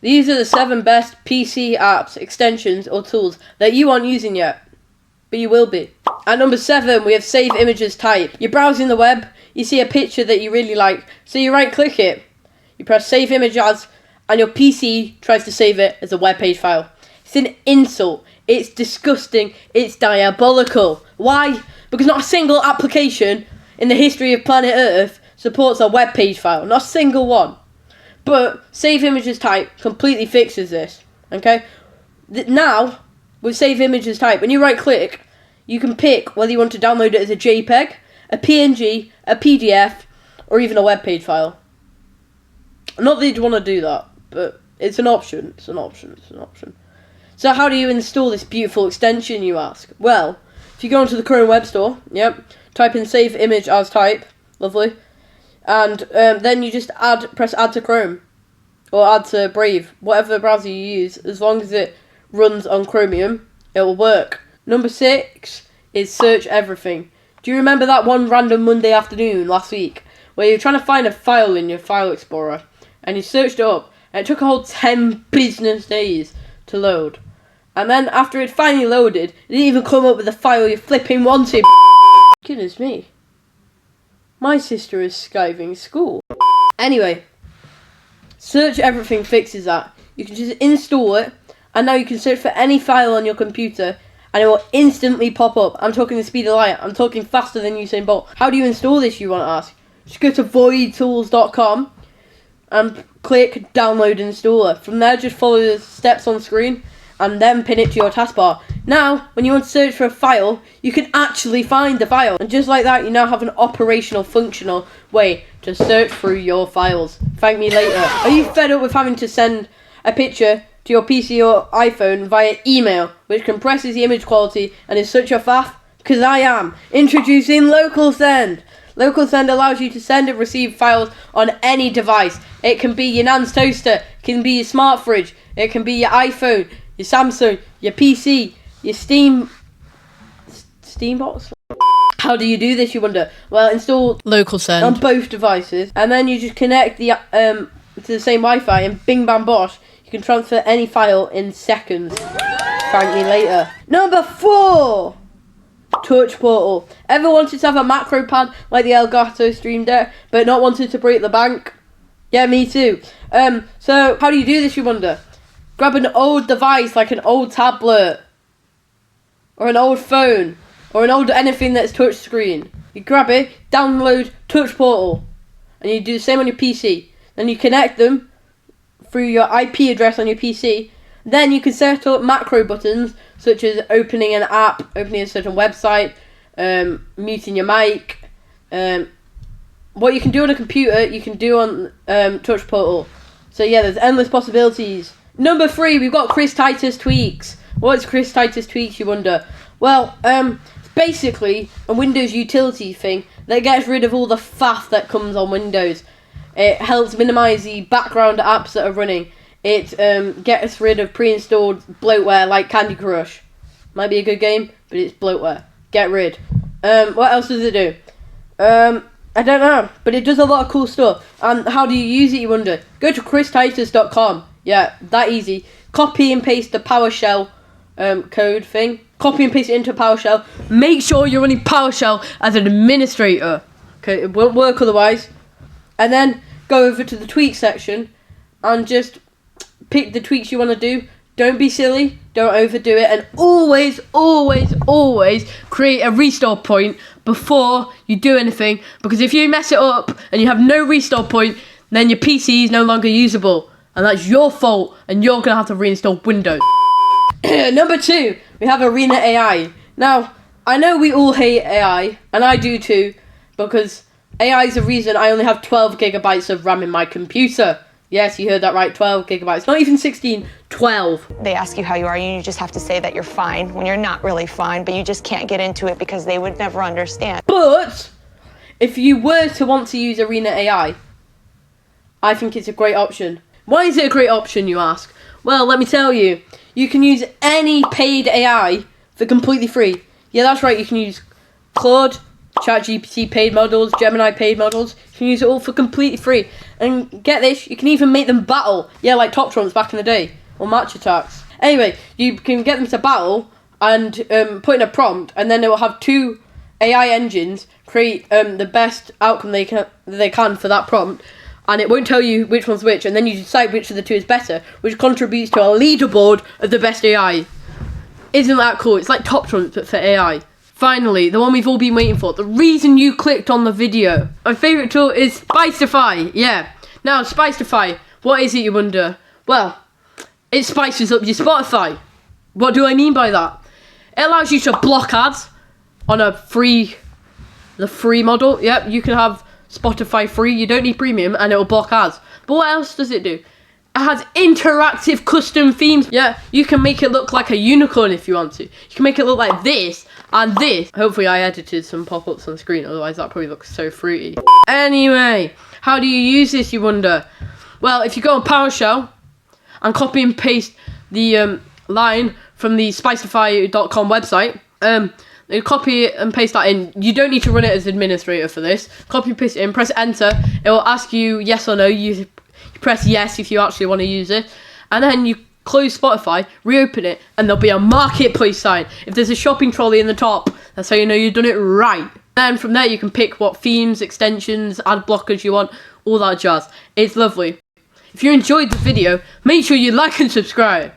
These are the 7 best PC apps, extensions, or tools that you aren't using yet, but you will be. At number 7, we have Save Images Type. You're browsing the web, you see a picture that you really like, so you right-click it. You press Save Image As, and your PC tries to save it as a web page file. It's an insult. It's disgusting. It's diabolical. Why? Because not a single application in the history of planet Earth supports a web page file. Not a single one. But Save Images Type completely fixes this. Okay? Now, with Save Images Type, when you right click, you can pick whether you want to download it as a JPEG, a PNG, a PDF, or even a web page file. Not that you'd want to do that, but it's an option. It's an option. So how do you install this beautiful extension, you ask? Well, if you go onto the Chrome Web Store, type in Save Image As Type, lovely, and then you just press Add to Chrome, or Add to Brave, whatever browser you use. As long as it runs on Chromium, it will work. Number 6 is Search Everything. Do you remember that one random Monday afternoon last week where you were trying to find a file in your file explorer and you searched it up and it took a whole 10 business days to load? And then after it finally loaded, it didn't even come up with the file you flipping wanted. Goodness me. My sister is skiving school. Anyway, Search Everything fixes that. You can just install it, and now you can search for any file on your computer, and it will instantly pop up. I'm talking the speed of light. I'm talking faster than Usain Bolt. How do you install this, you want to ask? Just go to voidtools.com and click Download Installer. From there, just follow the steps on screen, and then pin it to your taskbar. Now, when you want to search for a file, you can actually find the file. And just like that, you now have an operational, functional way to search through your files. Thank me later. Are you fed up with having to send a picture to your PC or iPhone via email, which compresses the image quality and is such a faff? Because I am. Introducing Local Send. Local Send allows you to send and receive files on any device. It can be your nan's toaster, it can be your smart fridge, it can be your iPhone, your Samsung, your PC, your Steam box. How do you do this, you wonder? Well, install Local Send on both devices, and then you just connect the to the same Wi-Fi, and bing bam bosh, you can transfer any file in seconds. Thank me later. Number 4, Touch Portal. Ever wanted to have a macro pad like the Elgato Stream Deck, but not wanted to break the bank? Yeah, me too. So how do you do this, you wonder? Grab an old device like an old tablet, or an old phone, or an old anything that's touch screen. You grab it, download Touch Portal, and you do the same on your PC. Then you connect them through your IP address on your PC. Then you can set up macro buttons such as opening an app, opening a certain website, muting your mic. What you can do on a computer, you can do on Touch Portal. So yeah, there's endless possibilities. Number 3, we've got Chris Titus Tweaks. What's Chris Titus Tweaks, you wonder? Well, it's basically a Windows utility thing that gets rid of all the faff that comes on Windows. It helps minimize the background apps that are running. It gets rid of pre-installed bloatware like Candy Crush. Might be a good game, but it's bloatware. Get rid. What else does it do? I don't know, but it does a lot of cool stuff. And how do you use it, you wonder? Go to christitus.com. Yeah, that easy. Copy and paste the PowerShell code thing. Copy and paste it into PowerShell. Make sure you're running PowerShell as an administrator. Okay, it won't work otherwise. And then go over to the tweak section and just pick the tweaks you want to do. Don't be silly. Don't overdo it. And always, always, always create a restore point before you do anything. Because if you mess it up and you have no restore point, then your PC is no longer usable. And that's your fault, and you're going to have to reinstall Windows. Number 2, we have Arena AI. Now, I know we all hate AI, and I do too, because AI is the reason I only have 12 gigabytes of RAM in my computer. Yes, you heard that right, 12 gigabytes. Not even 16, 12. They ask you how you are, and you just have to say that you're fine when you're not really fine, but you just can't get into it because they would never understand. But if you were to want to use Arena AI, I think it's a great option. Why is it a great option, you ask? Well, let me tell you. You can use any paid AI for completely free. Yeah, that's right, you can use Claude, ChatGPT paid models, Gemini paid models. You can use it all for completely free. And get this, you can even make them battle. Yeah, like Top Trumps back in the day, or Match Attacks. Anyway, you can get them to battle and put in a prompt, and then it will have 2 AI engines create the best outcome they can for that prompt, and it won't tell you which one's which, and then you decide which of the 2 is better, which contributes to a leaderboard of the best AI. Isn't that cool? It's like Top Trumps but for AI. Finally, the one we've all been waiting for. The reason you clicked on the video. My favourite tool is Spicetify. Yeah. Now, Spicetify, what is it, you wonder? Well, it spices up your Spotify. What do I mean by that? It allows you to block ads on the free model. Yep, you can have Spotify free. You don't need premium, and it will block ads. But what else does it do? It has interactive custom themes. Yeah, you can make it look like a unicorn if you want to. You can make it look like this and this. Hopefully I edited some pop-ups on the screen, otherwise that probably looks so fruity. Anyway, how do you use this, you wonder? Well, if you go on PowerShell and copy and paste the line from the Spicetify.com website, you copy it and paste that in. You don't need to run it as administrator for this. Copy and paste it in, press enter. It will ask you yes or no. You press yes if you actually want to use it. And then you close Spotify, reopen it, and there'll be a marketplace sign. If there's a shopping trolley in the top, that's how you know you've done it right. Then from there you can pick what themes, extensions, ad blockers you want, all that jazz. It's lovely. If you enjoyed the video, make sure you like and subscribe.